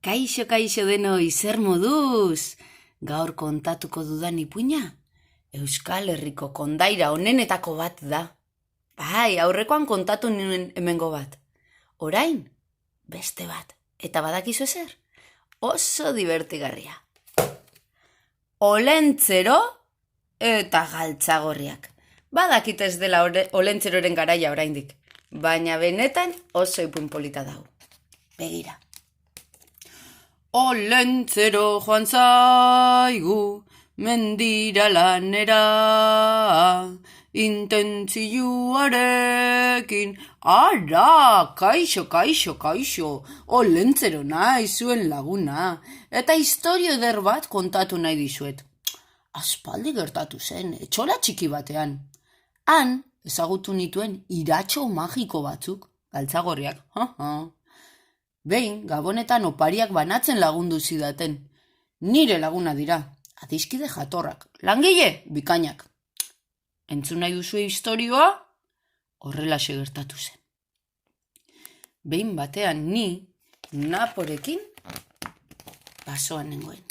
Kaixo denoi, zer moduz? Gaur kontatuko dudan ipuina? Euskal Herriko kondaira onenetako bat da. Bai, aurrekoan kontatu nuen hemengo bat. Orain, beste bat. Eta badakizu zer? Oso divertigarria. Olentzero eta galtzagorriak. Badakit ez dela olentzeroren garaia oraindik, baina benetan oso ipuin polita dago. Begira. Olentzero joan zaigu, mendira lanera, intentzioarekin, ara, kaixo, olentzero nahi zuen laguna, eta historio eder bat kontatu nahi dizuet. Aspaldi gertatu zen, etxola txiki batean. Han, ezagutu nituen iratxo magiko batzuk, galtzagorriak, Behin, gabonetan opariak banatzen lagundu zidaten. Nire laguna dira, adiskide jatorrak, langile bikainak. Entzun nahi duzu historioa? Horrelaxe gertatu zen. Behin batean ni, Naporekin, basoan nengoen.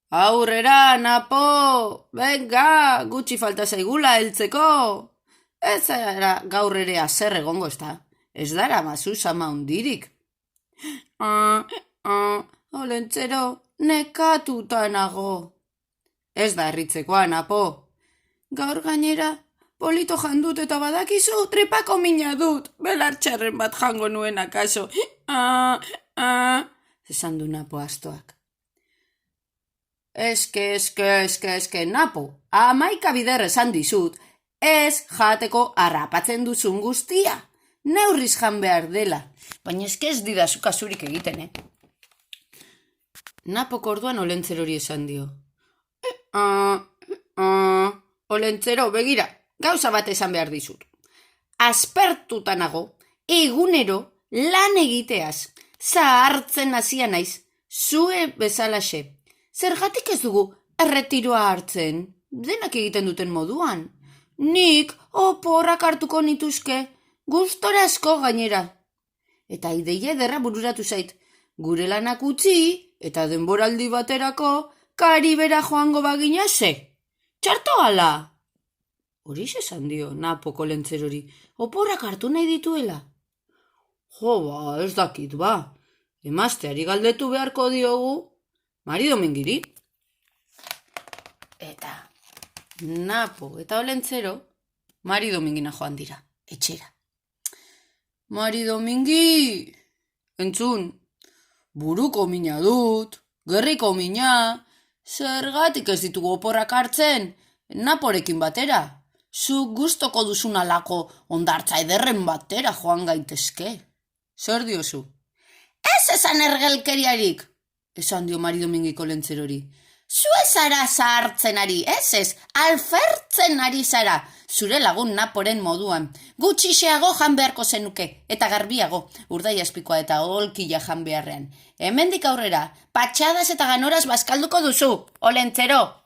Aurrera, Napo! Venga, gutxi falta zaigula heltzeko! Ez zara gaur ere haser egongo ez da. Ez dara mazu sama hundirik. Olentzero, nekatuta nago. Ez da erritzekoa, Napo. Gaur gainera, polito jandut eta badakizu, trepako mina dut. Belar txarren bat jango nuen akaso. Esan du Napo astoak. Eske, Napo. 11 bider esan dizut. Ez jateko harrapatzen duzun guztia. Neurriz jan behar dela, baina eske ez didazu kasurik egiten, Napok orduan olentzerori esan dio. Olentzero, begira, gauza bat esan behar dizut. Aspertuta nago, egunero lan egiteaz, zahartzen hasia naiz, zue bezalaxe. Zergatik ez dugu erretiroa hartzen, denak egiten duten moduan. Nik oporrak hartuko nituzke, gustora asko gainera. Eta ideia ederra bururatu zait. Gure lanak utzi eta denboraldi baterako Karibera joango bagina ze. Txarto ala! Horixe esan dio Napoko olentzerori. Oporrak hartu nahi dituela. Jo, ez dakit, Emazteari galdetu beharko diogu Mari Domingiri. Eta Napo eta olentzero Mari Domingina joan dira, etxera. Mari Domingi, entzun, buruko mina dut, gerriko mina, zergatik ez ditugu oporrak hartzen, Naporekin batera, zu gustoko duzun alako ondartza ederren batera joan gaitezke. Zer diozu? Ez esan ergelkeriarik, esan dio Mari Domingiko olentzerori. Zu ez zara zahartzen ari, ez, alfertzen ari zara, zure lagun Naporen moduan. Gutxixeago jan beharko zenuke, eta garbiago, urdaiazpikoa eta olkila jan beharrean. Hemendik aurrera, patxadas eta ganoraz bazkalduko duzu, olentzero!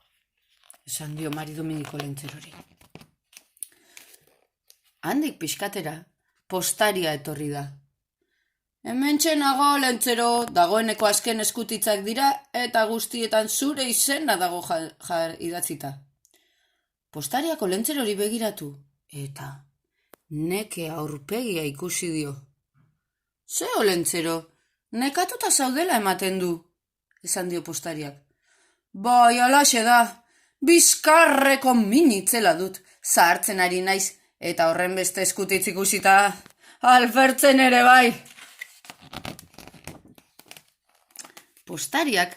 Esan dio Mari Domingiko olentzerori. Handik pixkatera, postaria etorri da. Hementxe nago, olentzero, dagoeneko azken eskutitzak dira eta guztietan zure izena dago idatzita. Postariak olentzerori begiratu eta neke aurpegia ikusi dio. Ze olentzero, nekatuta zaudela ematen du, esan dio postariak. Bai, alaxe da, bizkarreko minitzela dut, zahartzen ari naiz eta horren beste eskutitz ikusita, alfertzen ere bai. Postariak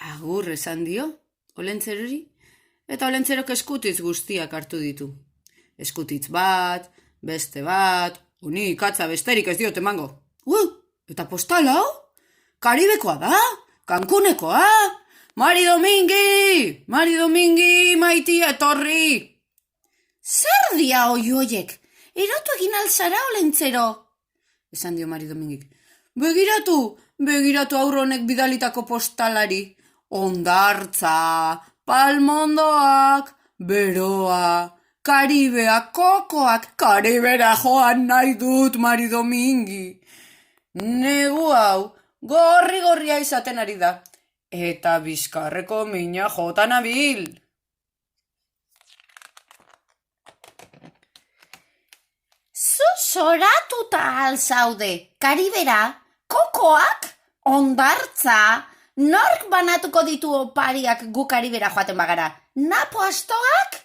agur esan dio olentzerori, eta olentzerok eskutitz guztiak hartu ditu. Eskutitz bat, beste bat, uni ikatza besterik ez diot emango. Eta postal hau? Karibekoa da? Kankunekoa? Mari Domingi, maiti etorri! Zer dia oioiek? Erotu egin alzara olentzero? Esan dio Mari Domingik. Begiratu aurronek bidalitako postalari. Ondartza, palmondoak, beroa, Karibea, kokoak, Karibera joan nahi dut, Mari Domingi. Negu hau, gorri-gorria izaten ari da. Eta bizkarreko mina jota nabil. Zu zoratuta alzaude, Karibera, kokoak, ondartza, nork banatuko ditu opariak gu Karibera joaten bagara? Napo astoak?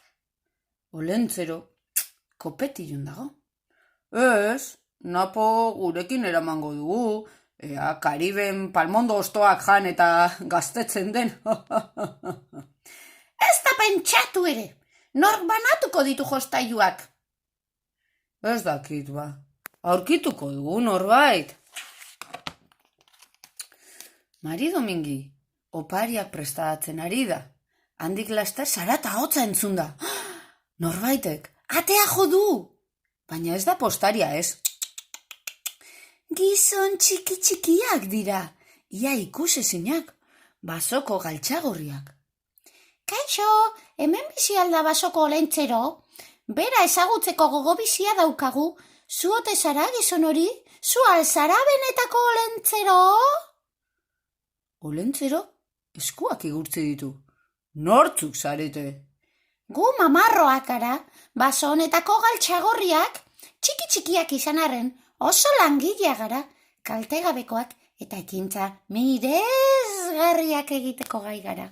Olentzero, kopetilun dago. Ez, Napo gurekin eramango dugu, ea Kariben palmondo ostoak jan eta gaztetzen den. Ez da pentsatu ere, nork banatuko ditu jostailuak? Ez dakit ba, aurkituko dugu norbait. Mari Domingi, opariak prestatzen ari da. Handik laster zarata hotza entzun da. Norbaitek, atea jo du! Baina ez da postaria, ez? Gizon txiki-txikiak dira, ia ikusezinak, basoko galtxagorriak. Kaixo, hemen bizi alda basoko olentzero? Bera ezagutzeko gogo bizia daukagu, zu ote zara gizon hori? Zu alzara benetako olentzero? Olentzero, eskuak igurtzi ditu. Nortzuk zarete? Gu mamarroak gara, baso honetako galtxagorriak, txiki-txikiak izan arren, oso langilea gara, kaltegabekoak eta ekintza miresgarriak egiteko gai gara.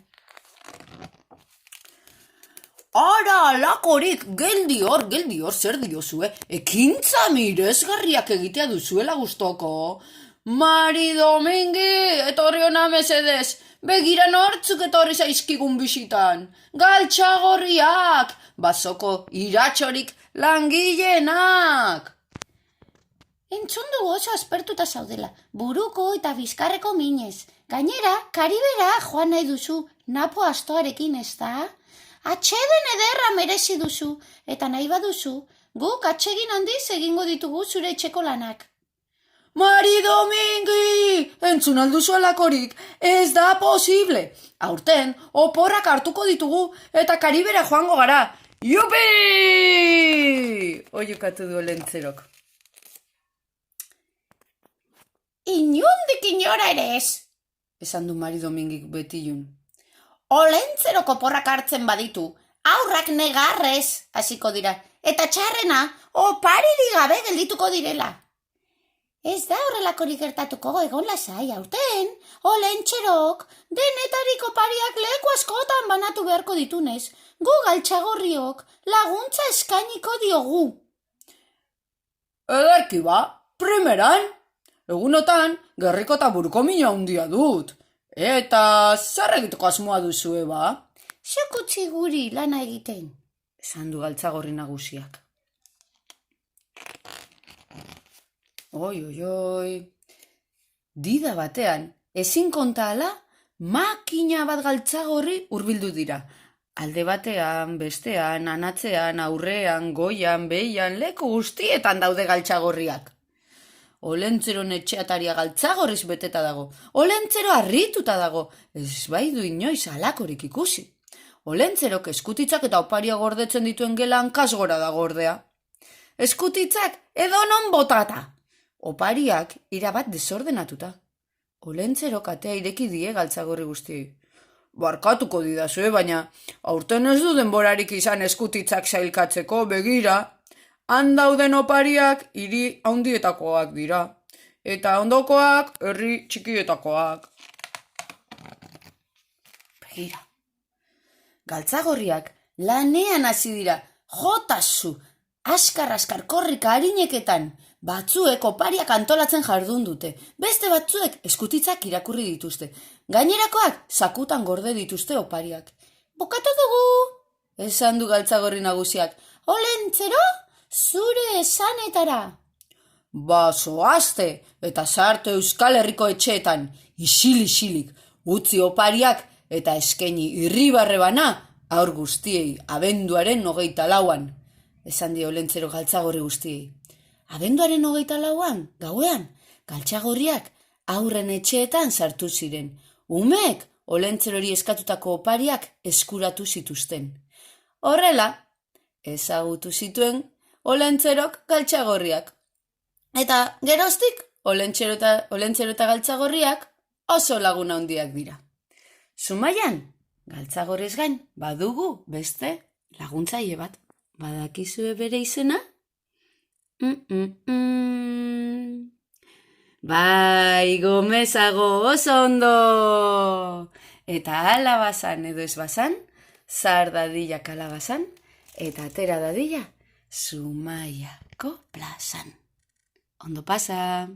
Ara, alakorik, geldi hor, zer diozue? Ekintza miresgarriak egitea duzuela gustoko. Mari Domingi, etorri hona mesedez, begira nortzuk etorri zaizkigun bisitan. Galtxagorriak, basoko iratxorik langileenak. Entzun dugu oso aspertuta zaudela, buruko eta bizkarreko minez. Gainera, Karibera joan nahi duzu, Napo astoarekin ez da? Atxeden ederra merezi duzu, eta nahi baduzu, guk atsegin handiz egingo ditugu zure etxeko lanak. Mari Domingi, entzun alduzu alakorik, ez da posible. Aurten, oporrak hartuko ditugu eta Karibera joango gara. Jupi! Oiukatu du olentzerok. Inundik inora ere ez, esan du Mari Domingik betilun. Olentzeroko porrak hartzen baditu, aurrak negarrez hasiko dira, eta txarrena opariri gabe geldituko direla. Ez da horrelakorik gertatuko, egon lasai, aurten, olentzerok, denetarik opariak leku askotan banatu beharko ditunez, gu galtxagorriok laguntza eskainiko diogu. Ederki ba, primeran, egunotan gerriko eta buruko mina handia dut. Eta zer egiteko asmoa duzue ba? Zuk utzi guri lana egiten, esan du galtzagorri nagusiak. Oi. Dida batean, ezin konta ala, makina bat galtzagorri hurbildu dira. Alde batean, bestean, anatzean, aurrean, goian, behian, leku guztietan daude galtzagorriak. Olentzeron etxeataria galtzagorriz beteta dago. Olentzero harrituta dago. Ez bai du inoiz alakorik ikusi. Olentzerok eskutitzak eta oparia gordetzen dituen gelan kasgora da gordea. Eskutitzak edonon botata. Opariak irabat desordenatuta. Olentzerok atea ireki die galtzagorri guztiei. Barkatuko didazue, baina aurten ez du denborarik izan eskutitzak sailkatzeko, begira. Han dauden opariak hiri handietakoak dira, eta ondokoak herri txikietakoak. Begira, galtzagorriak lanean hasi dira, jotazu, askar korrika harineketan, batzuek opariak antolatzen jardun dute, beste batzuek eskutitzak irakurri dituzte, gainerakoak sakutan gorde dituzte opariak. Bukatu dugu, esan du galtzagorri nagusiak, olentzero? Zure esanetara. Zoazte eta sartu Euskal Herriko etxeetan, isilik, utzi opariak eta eskaini irribarre bana aur guztiei, abenduaren 24an, esan dio olentzero galtzagorri guztiei. Abenduaren 24an, gauean, galtzagorriak aurren etxeetan sartu ziren. Umeek olentzerori eskatutako opariak eskuratu zituzten. Horrela, ezagutu zituen olentzerok galtzagorriak. Eta geroztik Olentzero eta galtzagorriak oso laguna handiak dira. Zumaian, galtzagorrez gain, badugu beste laguntzaile bat. Badakizue bere izena? Bai, Gomezago oso ondo! Eta ala bazan edo ez bazan, zar dadila kalabazan, eta atera dadila Zumaiako plazan. Ondo pasa!